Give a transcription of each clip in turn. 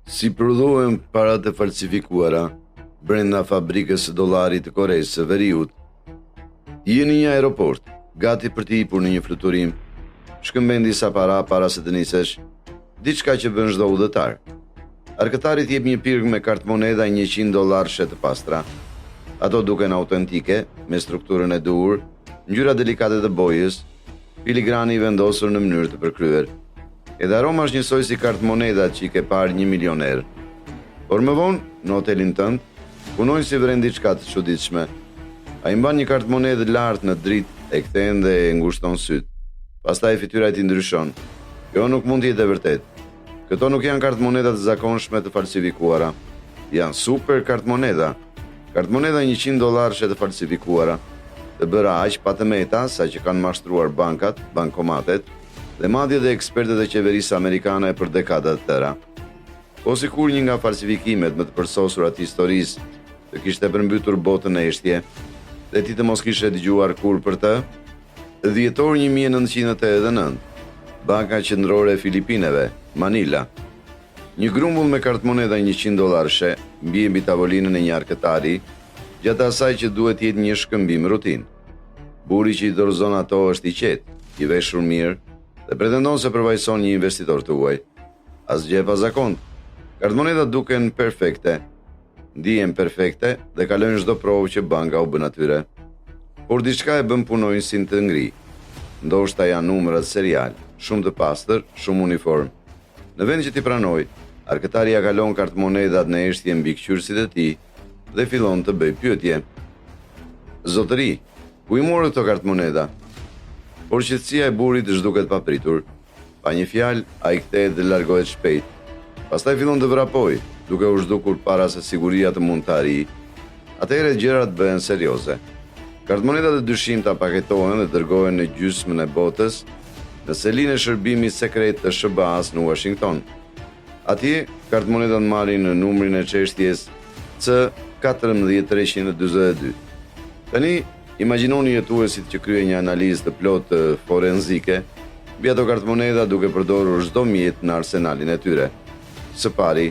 Si prodhohen parat e falsifikuara brenda fabrikës së dollarit të Koresë së Veriut. Jeni një aeroport, gati për të hipur në një fluturim. Shkëmben disa para se të nisesh, diçka që bën çdo udhëtar. Arkëtari t'jep një pirg me kartë moneda $100 të pastra. Ato duken autentike, me strukturën e duhur, ngjyra delikate të bojës, filigrani i vendosur në mënyrë të përkryer. Edhe aroma është njësoj si kartë moneda që i ke parë 1 milioner. Por më vonë, në hotelin tënd, punojnë si vren diçka të çuditshme. Ai mban një kartë monedë lart në dritë, e kthen dhe e ngushton syt. Pastaj fytyra e tij ndryshon. Kjo nuk mund të jetë e vërtetë. Këto nuk janë kartë moneda të zakonshme të falsifikuara. Janë super kartë moneda. Kartë moneda $100 të falsifikuara, të bëra aq pa të meta sa që kanë mashtruar bankat, bankomatet dhe madje dhe ekspertët e qeverisë amerikane për dekada të tëra. Po sikur një nga falsifikimet më të përsosura të historisë të kishte përmbytur botën e eshtje, dhe ti të mos kishe dëgjuar kur për të, dhjetor 1989, Banka Qendrore e Filipineve, Manila. Një grumbull me kartë moneda $100 mbi tavolinën e një arkëtari, gjatë asaj që duhet jetë një shkëmbim rutin. Burri që i dorëzon ato është i qetë, i veshur mirë dhe pretendon se përvajson një investitor të huaj. Asgjë e pazakontë. Kartë moneda duken perfekte, ndihen perfekte dhe kalojnë çdo provë që banka u bën atyre. Por diçka e bën punonjësin të ngri. Ndoshta janë numrat serial, shumë të pastër, shumë uniform. Në vend që t'i pranoj, arkëtari ja kalon kartë monedat në eshtje mbi këqyrësit e tij dhe fillon të bëj pyetje. Zotëri, ku i morë këto kartë moneda? Por qetësia e burrit zhduket papritur. Pa një fjalë, ai kthehet dhe largohet shpejt. Pastaj fillon të vrapoj, duke u zhdukur para se siguria të mund të arrijë. Atëherë gjërat bëhen serioze. Kartë monedat e dyshimta paketohen dhe dërgohen në gjysmën e botës në selinë e shërbimit sekret të SBA-s në Washington. Atje, kartë monedat marrin në numrin e çështjes C14342. Tani, imagjinoni jetuesit që kryen një analizë të plotë forenzike mbi ato kartë moneda duke përdorur çdo mjet në arsenalin e tyre. Së pari,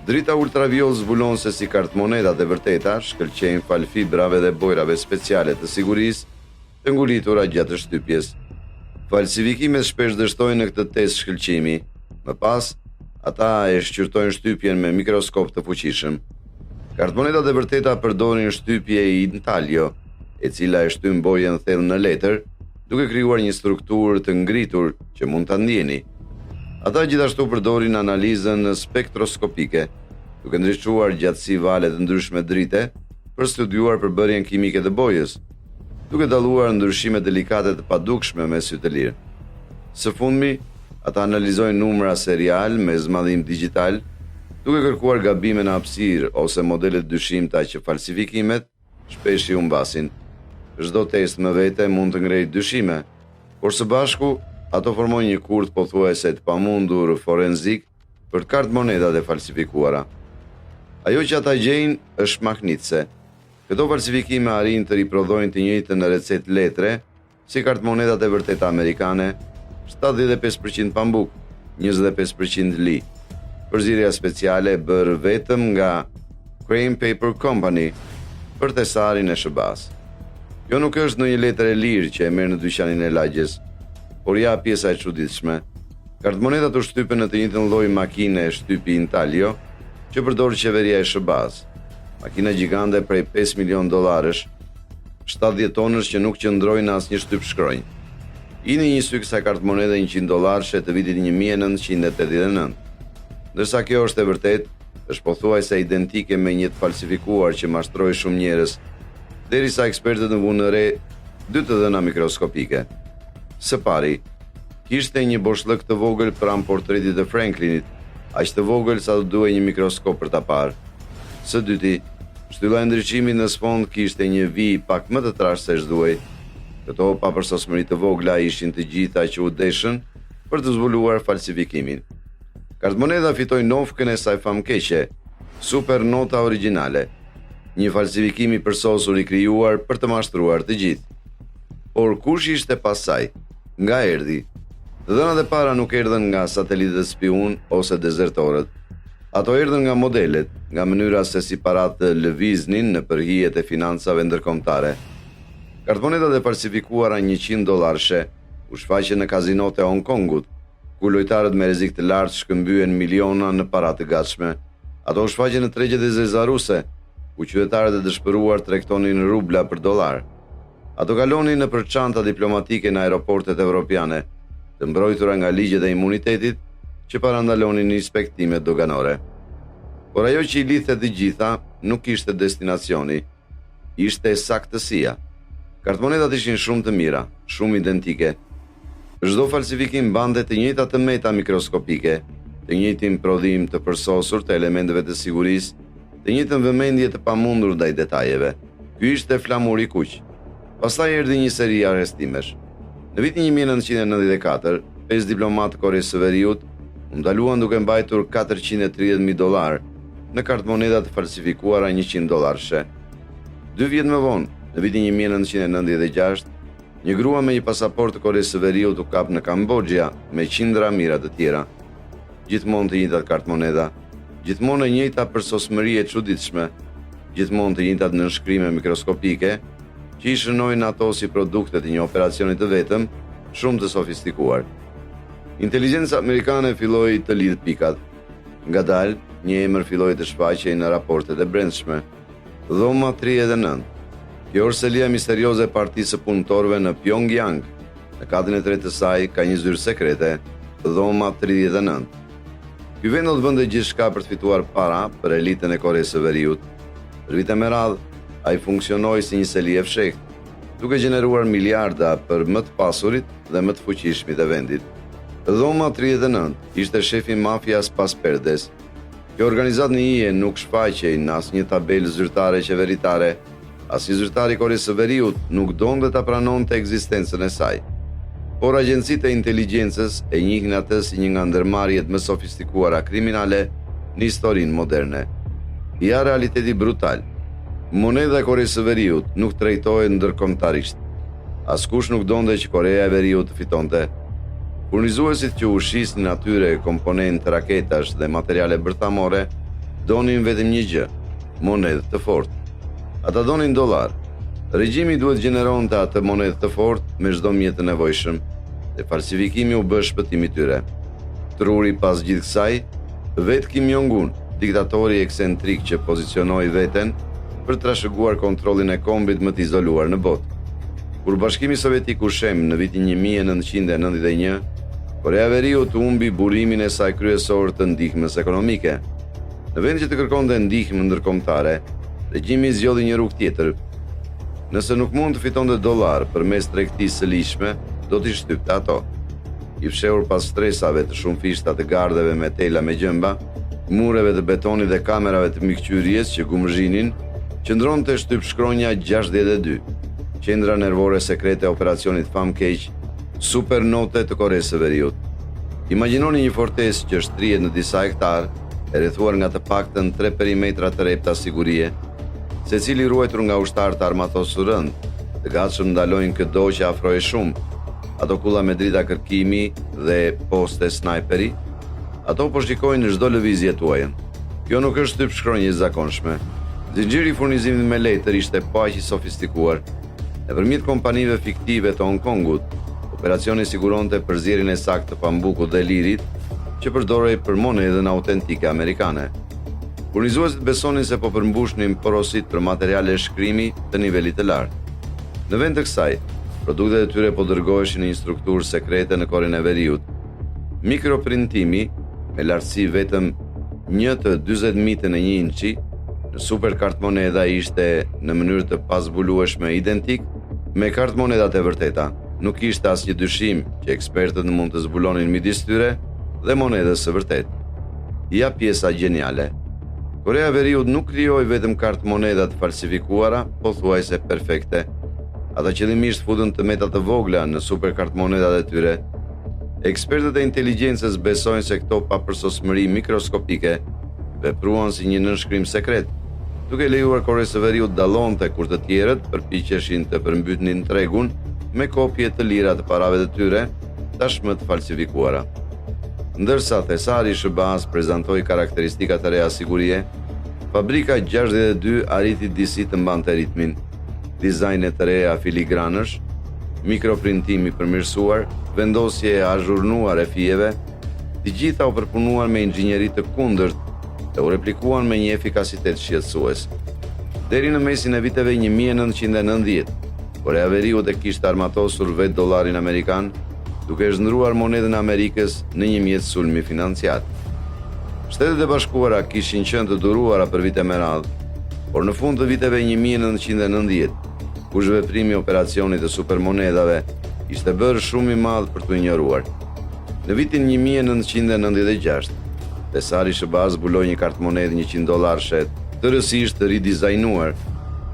drita ultraviol zbulon se si kartë monedat e vërteta shkëlqejnë fal fibrave dhe bojrave speciale të sigurisë të ngulitura gjatë shtypjes. Falsifikimet shpesh dështojnë në këtë test shkëlqimi. Më pas, ata e shqyrtojnë shtypjen me mikroskop të fuqishëm. Kartë monedat e vërteta përdorin shtypje i intaglio, e cila e shtyn bojën thellë në letër, duke krijuar një strukturë të ngritur që mund ta ndjeni. Ata gjithashtu përdorin analizën spektroskopike, duke ndriçuar gjatësi vale të ndryshme drite për studiuar përbërjen kimike të bojës, duke dalluar ndryshime delikate të padukshme me sy të lirë. Së fundmi, ata analizojnë numra serial me zmadhim digital, duke kërkuar gabime në hapësirë ose modelet dyshimta që falsifikimet shpesh i humbasin. Çdo test më vete mund të ngrejë dyshime, por së bashku ato formojnë një kurt pothuajse të pamundur forenzik për kartë monedat e falsifikuara. Ajo që ata gjejnë është mahnitse. Këto falsifikime arrin të riprodhojnë të njëjtën recetë letre si kartë monedat e vërteta amerikane, 75% pambuk, 25% li. Përzierja speciale e bërë vetëm nga Crane Paper Company për tesarin e SBA-s. Kjo nuk është në një letër e lirë që e merr në dyqanin e lagjes, por ja pjesa e çuditshme. Kartë monedat u shtypen në të njëjtën lloj makine e shtypi intaglio që përdor qeveria e SBA-s. Makina gjigande prej $5 milion, 70 tonësh që nuk qëndrojnë në asnjë shtyp shkronjë. Ini një sy kësaj kartë monede $100 të vitit 1989. Ndërsa kjo është e vërtet, është pothuajse identike me një të falsifikuar që mashtroi shumë njerëz, derisa ekspertët në vunë re 2 të dhëna mikroskopike. Së pari, kishte një boshllëk të vogël pranë portretit të Franklinit, aq të vogël sa të duhej një mikroskop për ta parë. Së dyti, shtylla e ndriçimit në sfond kishte një vijë pak më të trashë se ç'duhej. Këto papërsosmëri të vogla ishin të gjitha që u deshën për të zbuluar falsifikimin. Kartë moneda fitoi nofkën e saj famkeqe, super nota origjinale, një falsifikim i përsosur i krijuar për të mashtruar të gjithë. Por kush ishte pas saj? Nga erdhi? Të dhënat e para nuk erdhën nga satelitët spiun ose dezertorët. Ato erdhën nga modelet, nga mënyra se si paratë lëviznin në përhijet e financave ndërkombëtare. Kartmonedat e falsifikuara $100 u shfaqen në kazinot e Hong Kongut, ku lojtarët me rrezik të lartë shkëmbyen miliona në para të gatshme. Ato u shfaqen në tregjet e zezaruse, ku qytetarët e dëshpëruar tregtonin rubla për dollar. Ato kalonin nëpër çanta diplomatike në aeroportet evropiane, të mbrojtura nga ligjet e imunitetit që parandalonin inspektimet doganore. Por ajo që i lidhte të gjitha nuk ishte destinacioni, ishte saktësia. Kartmonedat ishin shumë të mira, shumë identike. Çdo falsifikim mbante të njëjtat të meta mikroskopike, të njëjtin prodhim të përsosur të elementeve të sigurisë, të njëjtën vëmendje të pamundur ndaj detajeve. Ky ishte flamuri i kuq. Pastaj erdhi një seri arrestimesh. Në vitin 1994, 5 diplomatë të Koresë së Veriut u ndaluan duke mbajtur $430,000 në kartmoneda të falsifikuara $100. 2 vjet më vonë, në vitin 1996, një grua me një pasaportë të Koresë së Veriut u kap në Kambodja me qindra mira të tjera. Gjithmonë të njëjtat kartmoneda, gjithmonë e njëjta përsosmëri e çuditshme, gjithmonë të njëjtat nënshkrime mikroskopike që i shënojnë ato si produkte të një operacioni të vetëm, shumë të sofistikuar. Inteligjenca amerikane filloi të lidh pikat. Ngadalë, një emër filloi të shfaqej në raportet e brendshme. Dhoma 39. Kjo orselia misterioze e Partisë së Punëtorëve në Pyongyang. Në katrin e tretë të saj ka një zyrë sekrete, Dhoma 39. Ky vend do të bënte gjithçka për të fituar para për elitën e Koresë së Veriut. Për vite me radhë, ai funksionoi si një seli e fshehtë, duke gjeneruar miliarda për më të pasurit dhe më të fuqishmit e vendit. Dhoma 39 ishte shefi mafias pas perdes. Kjo organizatë në hije nuk shfaqej në asnjë tabelë zyrtare qeveritare. Asnjë zyrtar i Koresë së Veriut nuk donte ta pranonte ekzistencën e saj. Por agjencitë e inteligjencës e njihnin atë si një nga ndërmarrjet më sofistikuara kriminale në historinë moderne. Ja realiteti brutal. Moneda e Koresë së Veriut nuk trajtohej ndërkombëtarisht. Askush nuk donte që Korea e Veriut të fitonte. Furnizuesit që ushisnin atyre komponentë raketash dhe materiale bërthamore donin vetëm një gjë, monedë të fortë. Ata donin dollar. Regjimi duhet gjeneronte atë monedë të fortë me çdo mjet të nevojshëm, dhe falsifikimi u bë shpëtimi i tyre. Truri pas gjithë kësaj, vetë Kim Jong-un, diktatori eksentrik që pozicionoi veten për të trashëguar kontrollin e kombit më të izoluar në botë. Kur Bashkimi Sovjetik u shem në vitin 1991, Korea e Veriut humbi burimin e saj kryesor të ndihmës ekonomike. Në vend që të kërkonte ndihmë ndërkombëtare, regjimi zgjodhi një rrugë tjetër. Nëse nuk mund të fitonte dollar përmes tregtisë së lishme, do t'i shtypte ato. I fshehur pas stresave të shumë fishta të gardheve me tela me gjëmba, mureve të betonit dhe kamerave të mikqyrjes që gumëzhinin, qëndronte shtyp shkronja 62, qendra nervore sekrete e operacionit famkeq, supernote të Koresë së Veriut. Imagjinoni një fortesë që shtrihet në disa hektar, e rrethuar nga të paktën 3 perimetra të repta sigurie, secili ruajtur nga ushtarë të armatosur rënd, të gatshëm ndalojnë çdo që afrohej shumë. Ato kulla me drita kërkimi dhe poste snajperi, ato po shikojnë në çdo lëvizje tuajën. Kjo nuk është shtyp shkronjë e zakonshme. Zinxhiri i furnizimit me letër ishte po aq i sofistikuar. Nëpërmjet kompanive fiktive të Hong Kongut, operacioni siguronte përzierjen e saktë të pambukut dhe lirit, që përdorej për monedën autentike amerikane. Furnizuesit besonin se po përmbushnin porosit për materiale shkrimi të nivelit të lartë. Në vend të kësaj, produktet e tyre po dërgoheshin në një strukturë sekrete në Korenë e Veriut. Mikroprintimi, me lartësi vetëm 1/40 në 1 inçi, në super kartmoneda ishte në mënyrë të pazbulueshme identik me kartmonedat e vërteta. Nuk ishte asnjë dyshim që ekspertët mund të zbulonin midis tyre dhe monedës së vërtetë. Ja pjesa geniale. Korea e Veriut nuk krijoi vetëm kartmoneda të falsifikuara, pothuajse perfekte. Ata qëllimisht futën të meta të vogla në super kartmonedat e tyre. Ekspertët e inteligjencës besojnë se këto papërsosmëri mikroskopike vepruan si një nënshkrim sekret, duke lejuar Koresë së Veriut dallonte kur të tjerët përpiqeshin të përmbytnin tregun me kopje të lira të parave të tyre, tashmë të falsifikuara. Ndërsa thesari i SBA-s prezantoi karakteristika të reja sigurie, fabrika 62 arriti disi të mbante ritmin, dizajne të reja filigranësh, mikroprintimi përmirësuar, vendosje e azhurnuar e fijeve, të gjitha u përpunuar me inxhinjeri të kundërt dhe u replikuan me një efikasitet shqetësues. Deri në mesin e viteve 1990, Korea Veriut e kishte armatosur vetë dollarin amerikan, duke zhndruar monedën e Amerikës në një mjet sulmi financiar. Shtetet e Bashkuara kishin qenë të duruara për vite me radhë, por në fund të viteve 1990, ku zhveprimi i operacionit të supermonedave ishte bërë shumë i madh për t'u injoruar. Në vitin 1996, thesari i SBA-s zbuloi një kartë monedë $100 shet, tërësisht ridizajnuar.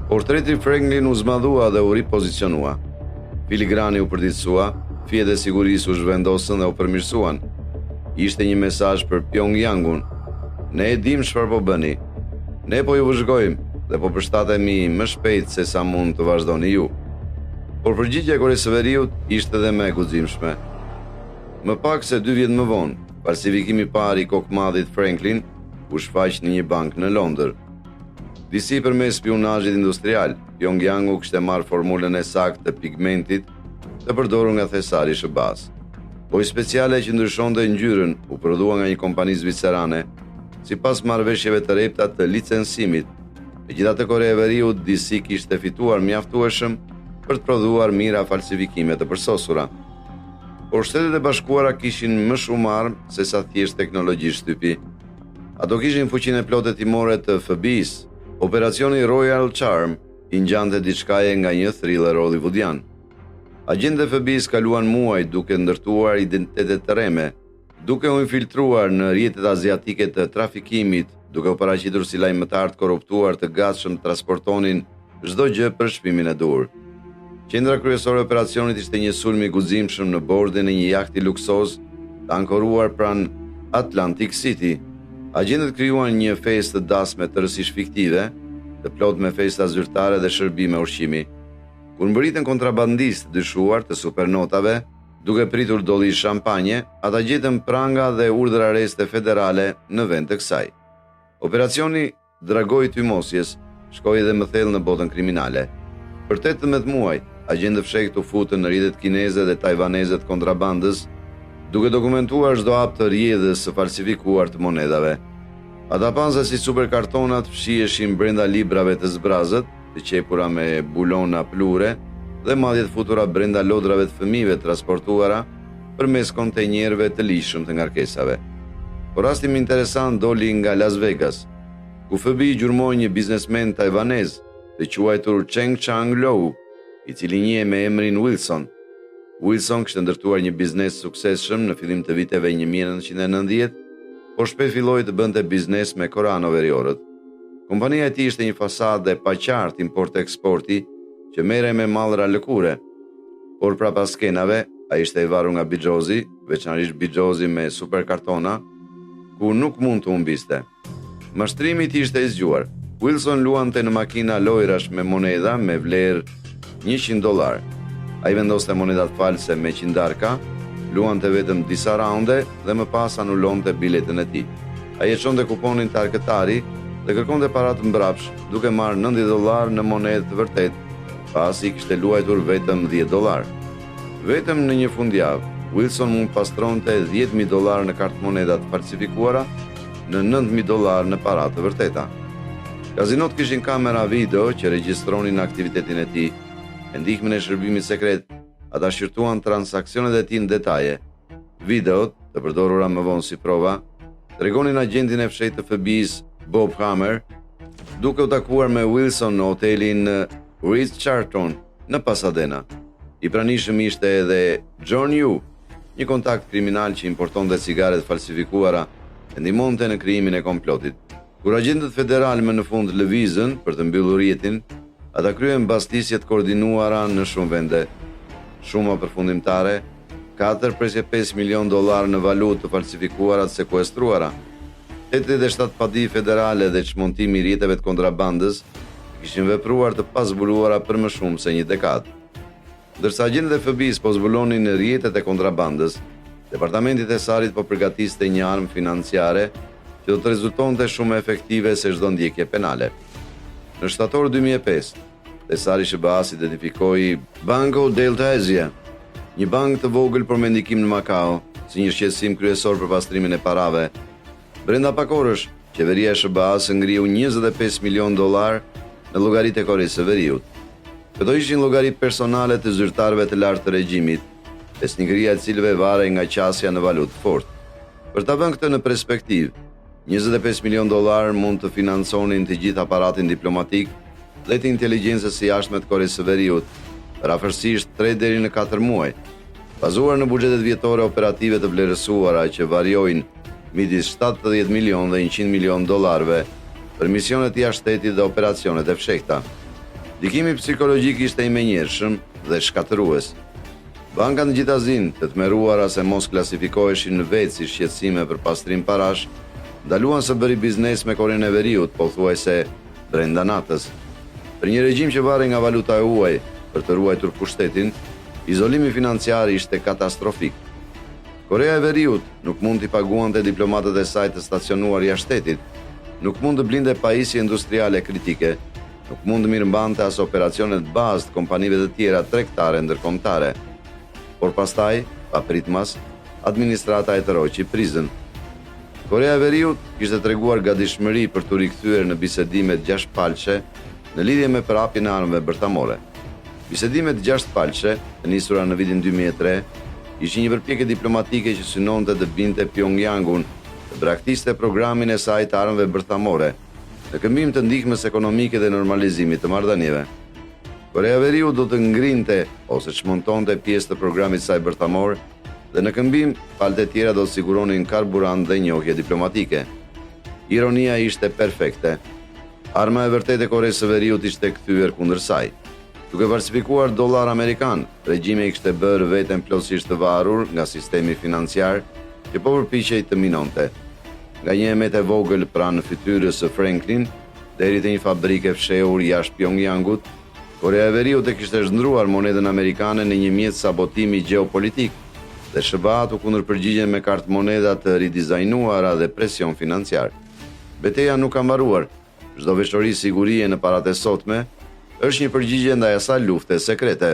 Portreti Franklin u zmadhua dhe u ripozicionua. Filigrani u përditësua, fijet e sigurisë u zhvendosën dhe u përmirësuan. Ishte një mesazh për Pyongyangun. Ne e dim çfarë po bëni. Ne po ju vëzhgojmë dhe po përshtatemi më shpejt se sa mund të vazhdoni ju. Por përgjigjja e Koresë së Veriut ishte edhe më e guximshme. Më pak se 2 vjet më vonë, falsifikimi i parë i kokmadhit Franklin u shfaq në një bankë në Londër. Disi përmes spionazhit industrial, Pyongyangu kishte marrë formulën e saktë të pigmentit të përdorur nga thesari i SBA-s. Ujë speciale që ndryshonte ngjyrën u prodhua nga një kompani zvicerane, sipas marrëveshjeve të repta të licencimit. Megjithatë, Korea e Veriut disi kishte fituar mjaftueshëm për të prodhuar mira falsifikime të përsosura. Por Shtetet e Bashkuara kishin më shumë armë se sa thjesht teknologji shtypi. Ato kishin fuqinë e plotë timore të FBI-s. Operacioni Royal Charm i ngjante diçkaje nga një thriller hollywoodian. Agjentët e FBI-s kaluan muaj duke ndërtuar identitete të reme, duke u infiltruar në rrjetet aziatike të trafikimit, duke u paraqitur si lajmëtar të korruptuar të gatshëm të transportonin çdo gjë për shpimin e dur. Qendra kryesore e operacionit ishte një sulm i guximshëm në bordin e një jahti luksoz të ankoruar pranë Atlantic City. Agjentët krijuan një festë të dasme tërësisht fiktive, të plot me festa zyrtare dhe shërbime ushqimi. Kur mbërritën kontrabandistë dyshuar të supernotave, duke pritur dolli shampanje, ata gjetën pranga dhe urdhra arreste federale në vend të kësaj. Operacioni Dragoi Tymosjes shkoi edhe më thellë në botën kriminale. Për 18 muaj, agjentët fshehtë u futën në rrjetet kineze dhe tajvaneze të kontrabandës, duke dokumentuar çdo hap të rrjedhës së falsifikuar të monedave. Ata panza si superkartonat fshiheshin brenda librave të zbrazët, të qepura me bulona plure dhe madje të futura brenda lodrave të fëmijëve transportuara përmes kontenjerëve të lishëm të ngarkesave. Por rasti më interesant doli nga Las Vegas, ku FBI gjurmoi një biznesmen tajvanez të quajtur Cheng Chang Lou, i cili njihe me emrin Wilson. Wilson kishte ndërtuar një biznes suksesshëm në fillim të viteve 1990, por shpejt filloi të bënte biznes me Korano veriorët. Kompania e tij ishte një fasadë e paqartë import-eksporti që merrej me mallra lëkure. Por prapas skenave, ai ishte i varur nga bixhozi, veçanërisht bixhozi me superkartona, ku nuk mund të humbiste. Mashtrimi i tij ishte i zgjuar. Wilson luante në makina lojrash me monedha me vlerë $100. Ai vendoste monedat false me qindarka, luante vetëm disa raunde dhe më pas anulonte biletën e tij. Ai e çonte kuponin te arkëtari dhe kërkonte para të mbrapsh, duke marrë $90 në monedë të vërtet, pasi kishte luajtur vetëm $10. Vetëm në një fundjavë, Wilson mund pastronte $10,000 në kartë moneda të falsifikuara, në $9,000 në para të vërteta. Kazinot kishin kamera video që regjistronin aktivitetin e tij. Me ndihmën e shërbimit sekret, ata shqyrtuan transaksionet e tij në detaje. Videot, të përdorura më vonë si prova, tregonin agentin e fshehtë të FBI-s Bob Hammer duke u takuar me Wilson në hotelin Ritz-Carlton në Pasadena. I pranishëm ishte edhe John Yu, një kontakt kriminal që importonte cigaret falsifikuara e ndihmonte në krijimin e komplotit. Kur agjentët federal më në fund lëvizën për të mbyllur rrjetin, ata kryen mbastisje të koordinuara në shumë vende. Shuma përfundimtare, $4.5 milion në valutë të falsifikuara të sekuestruara. 87 padi federale dhe çmontimi i rrjeteve të kontrabandës kishin vepruar të pazbuluara për më shumë se një dekadë. Ndërsa agjentët e FBI-s po zbulonin në rrjetet e kontrabandës, Departamenti i Thesarit po përgatiste një armë financiare që do të rezultonte shumë efektive se çdo ndjekje penale. Në shtator 2005, Thesari SBA-s identifikoi Banco Delta Asia, një bankë të vogël për mendikim në Macao, si një shqetësim kryesor për pastrimin e parave. Brenda pak orësh, qeveria e SBA-s ngriu $25 milion në llogaritë e Koresë së Veriut. Këto ishin llogari personale të zyrtarëve të lartë të regjimit, besnikëria e cilëve varej nga qasja në valutë fortë. Për ta vënë këtë në perspektivë, $25 milion mund të financonin të gjithë aparatin diplomatik dhe të inteligjencës së jashtme të Koresë së Veriut, për afërsisht 3 deri në 4 muaj, bazuar në buxhetet vjetore operative të vlerësuara që variojnë midis $70 milion dhe $100 milion për misionet jashtë shtetit dhe operacionet e fshehta. Ndikimi psikologjik ishte i menjëhershëm dhe shkatërues. Banka në gjithazin, të tmeruara se mos klasifikoheshin në vetë si shqetësime për pastrim parash, ndaluan se bëri biznes me Korenë e Veriut, pothuajse brenda natës. Për një regjim që varej nga valuta e huaj për të ruajtur pushtetin, izolimi financiar ishte katastrofik. Korea e Veriut nuk mund t'i paguante diplomatët e saj të stacionuar jashtë shtetit, nuk mund të blinde pajisje industriale kritike, nuk mund të mirëmbante as operacionet bazë të kompanive të tjera tregtare ndërkombëtare. Por pastaj, pa pritmas, administrata e tërhoqi prizën. Korea e Veriut kishte treguar gatishmëri për t'u rikthyer në bisedimet gjashtë në lidhje me prapjen e armëve bërtamore. Bisedimet gjashtë të nisura në vitin 2003, ishin një përpjekje diplomatike që synonte të binte Pyongyangun të braktiste programin e saj të armëve bërtamore, në këmbim të ndihmës ekonomike dhe normalizimit të marrëdhënieve. Korea e Veriut do të ngrinte ose çmontonte pjesë të programit saj bërtamor dhe në këmbim palët e tjera do të siguronin karburant dhe njohje diplomatike. Ironia ishte perfekte. Arma e vërtetë e Koresë së Veriut ishte kthyer kundër saj. Duke falsifikuar dollar amerikan, regjimi i kishte bërë veten plotësisht të varur nga sistemi financiar që po përpiqej të minonte. Nga një emet e vogël pranë fytyrës së Franklin deri te një fabrikë e fshehur jashtë Pyongyangut, Korea e Veriut e kishte zhndruar monedën amerikane në një mjet sabotimi gjeopolitik dhe SBA-t u kundërpërgjigjen me kartë moneda të ridizajnuara dhe presion financiar. Betejë nuk ka mbaruar. Çdo veçori sigurie në paratë e sotme është një përgjigje ndaj asaj lufte sekrete.